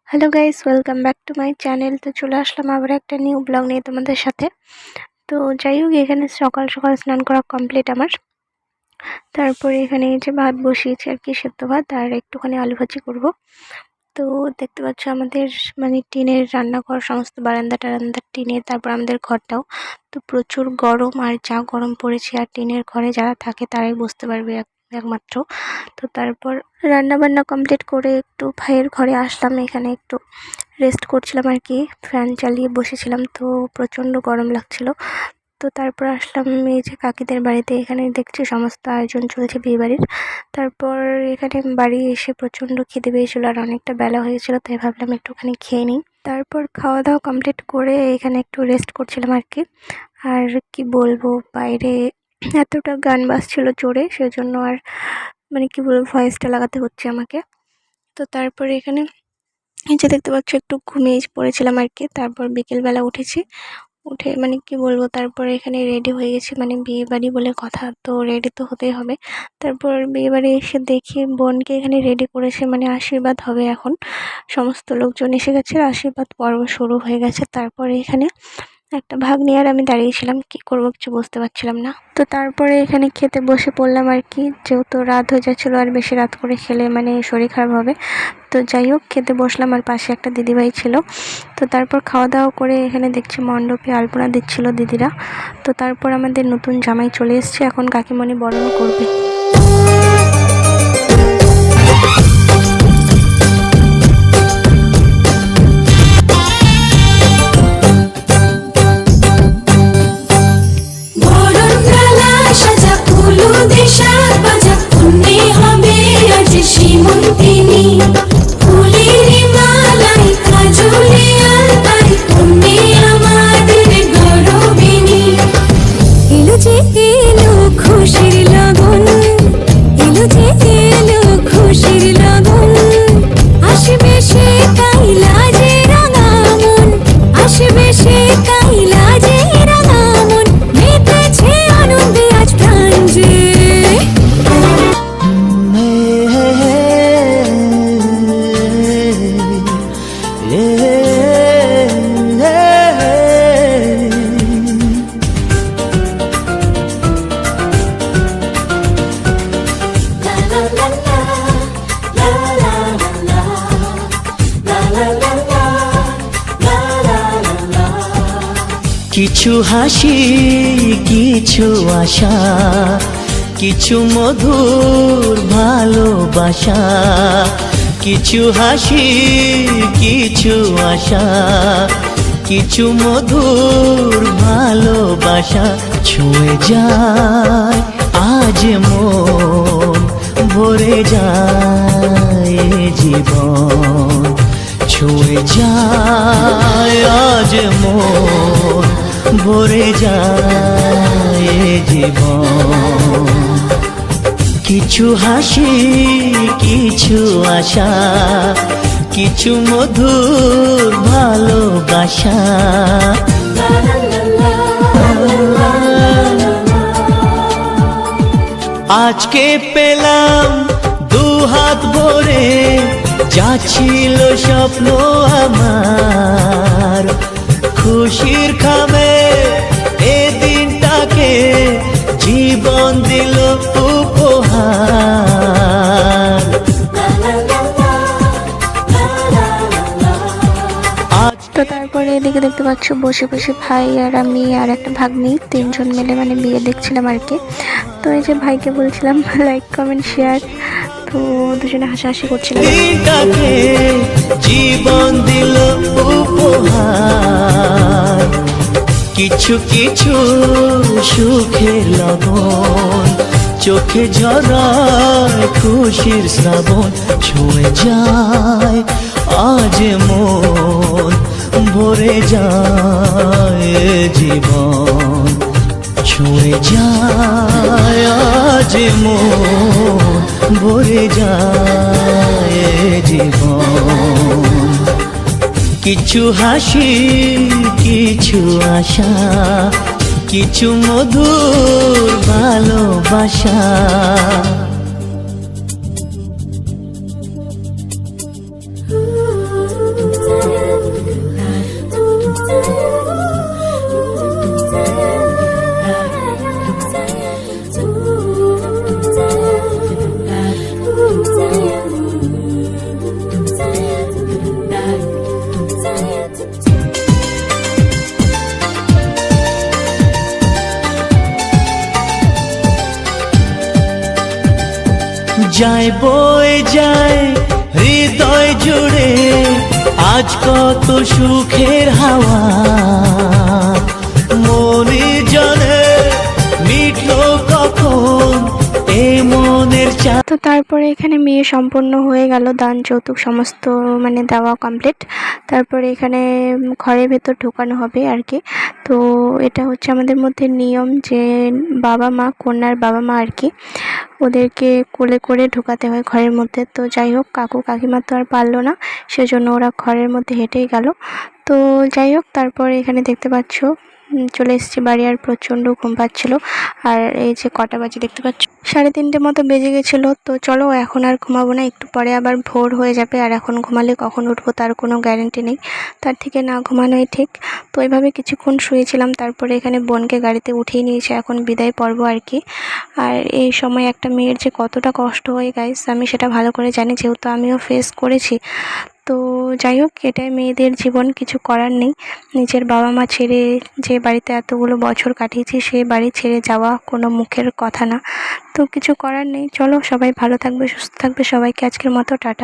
Hello guys, welcome back to my channel. তো চলে আসলাম আবার একটা নিউ ব্লগ নিয়ে তোমাদের সাথে। তো যাই হোক, এখানে সকাল সকাল স্নান করা কমপ্লিট আমার। তারপরে এখানে এই যে ভাত বসিয়েছি আর কি, সেদ্ধ ভাত, আর একটুখানি আলু ভাজি করব। তো দেখতে পাচ্ছ আমাদের মানে টিনের রান্নাঘর, সমস্ত বারান্দা টারান্দা টিনের, তারপর আমাদের ঘরটাও। তো প্রচুর গরম, আর যা গরম পড়েছে, আর টিনের ঘরে যারা থাকে তারাই বুঝতে পারবে একমাত্র। তো তারপর রান্না বান্না কমপ্লিট করে একটু ভাইয়ের ঘরে আসলাম, এখানে একটু রেস্ট করছিলাম আর কি, ফ্যান চালিয়ে বসেছিলাম, তো প্রচণ্ড গরম লাগছিল। তো তারপর আসলাম এই যে কাকিদের বাড়িতে, এখানে দেখছি সমস্ত আয়োজন চলছে বিয়ে বাড়ির। তারপর এখানে বাড়ি এসে প্রচণ্ড খিদে পেয়েছিল, আর অনেকটা বেলা হয়েছিল, তাই ভাবলাম একটুখানি খেয়ে নিই। তারপর খাওয়া দাওয়া কমপ্লিট করে এখানে একটু রেস্ট করছিলাম আর কি। আর কি বলবো, বাইরে এতটা গান বাজছিল জোরে, সেজন্য আর মানে কি বলবো, ভয়েসটা লাগাতে হচ্ছে আমাকে। তো তারপরে এখানে এই যে দেখতে পাচ্ছ একটু ঘুমিয়ে পড়েছিলাম আর কি। তারপর বিকেলবেলা উঠেছি, উঠে মানে কি বলবো, তারপর এখানে রেডি হয়ে গেছি, মানে বিয়ে বাড়ি বলে কথা, তো রেডি তো হতেই হবে। তারপর বিয়ে বাড়ি এসে দেখি বোনকে এখানে রেডি করেছে, মানে আশীর্বাদ হবে এখন। সমস্ত লোকজন এসে গেছে, আশীর্বাদ পর্ব শুরু হয়ে গেছে। তারপরে এখানে একটা ভাগ্নি আর আমি দাঁড়িয়েছিলাম, কি করবো কিছু বুঝতে পারছিলাম না। তো তারপরে এখানে খেতে বসে পড়লাম আর কি, যেহেতু রাত হয়ে যাচ্ছিলো, আর বেশি রাত করে খেলে মানে শরীর খারাপ হবে। তো যাই হোক, খেতে বসলাম, আর পাশে একটা দিদিভাই ছিল। তো তারপর খাওয়া দাওয়া করে এখানে দেখছি মণ্ডপে আলপনা দিচ্ছিল দিদিরা। তো তারপর আমাদের নতুন জামাই চলে এসছে, এখন কাকিমণি বরণ করবে। কিছু হাসি, কিছু আশা, কিছু মধুর ভালোবাসা। কিছু হাসি, কিছু আশা, কিছু মধুর ভালোবাসা। ছুঁয়ে যায় আজ মন, ভরে যায় জীবন। ছুঁয়ে যায় আজ মন, ভরে যায় জীবন। কিছু হাসি, কিছু আশা, কিছু মধুর ভালোবাসা। আজকে পেলাম দুহাত ভরে, যা ছিল স্বপ্ন আমার। খুশির খামে এ দিনটাকে জীবন দিল উপহার। তো তারপরে এদিকে দেখতে পাচ্ছ বসে বসে ভাই আর আমি আর একটা ভাগ্নি, তিনজন মিলে মানে বিয়ে দেখছিলাম আর কি। তো এই যে ভাইকে বলছিলাম লাইক কমেন্ট শেয়ার, তো দুজনে হাসাহাসি করছিলাম। জীবন দিল উপহার। কিছু কিছু সুখের লবণ, চোখে ঝরায় খুশির শ্রাবণ। ছুঁয়ে যায় আজ মন, ভরে যায় জীবন। ছুঁয়ে যায় আজ মন, ভরে যায় জীবন। কিছু হাসি, কিছু আশা, কিছু মধুর ভালোবাসা। যায় বয়ে যায় হৃদয় জুড়ে আজ কত সুখের হাওয়া মনে জানে মিটলো কখন এ মনের চা। তো তারপরে এখানে মেয়ে সম্পন্ন হয়ে গেল, দান যৌতুক সমস্ত মানে দেওয়া কমপ্লিট। তারপরে এখানে ঘরের ভেতর ঢোকানো হবে আর কি। তো এটা হচ্ছে আমাদের মধ্যে নিয়ম যে বাবা মা, কন্যার বাবা মা আর কি, ওদেরকে কোলে করে ঢোকাতে হয় ঘরের মধ্যে। তো যাই হোক, কাকু কাকিমা তো আর পারলো না, সেজন্য ওরা ঘরের মধ্যে হেঁটেই গেল। তো যাই হোক, তারপরে এখানে দেখতে পাচ্ছ চলে এসেছি বাড়ি, আর প্রচণ্ড ঘুম পাচ্ছিলো। আর এই যে কটা বাজে দেখতে পাচ্ছ, 3:30 মতো বেজে গেছিলো। তো চলো এখন আর ঘুমাবো না, একটু পরে আবার ভোর হয়ে যাবে, আর এখন ঘুমালে কখন উঠবো তার কোনো গ্যারেন্টি নেই, তার থেকে না ঘুমানোই ঠিক। তো এইভাবে কিছুক্ষণ শুয়েছিলাম, তারপরে এখানে বোনকে গাড়িতে উঠিয়ে নিয়েছে, এখন বিদায় পর্ব আর কি। আর এই সময় একটা মেয়ের যে কতটা কষ্ট হয় গাইস, আমি সেটা ভালো করে জানি, যেহেতু আমিও ফেস করেছি। তো যাই হোক, এটাই মেয়েদের জীবন, কিছু করার নেই। নিজের বাবা মা ছেড়ে যে বাড়িতে এতগুলো বছর কাটিয়েছি, সেই বাড়ি ছেড়ে যাওয়া কোনো মুখের কথা না। তো কিছু করার নেই, চলো সবাই ভালো থাকবে, সুস্থ থাকবে, সবাইকে আজকের মতো টাটা।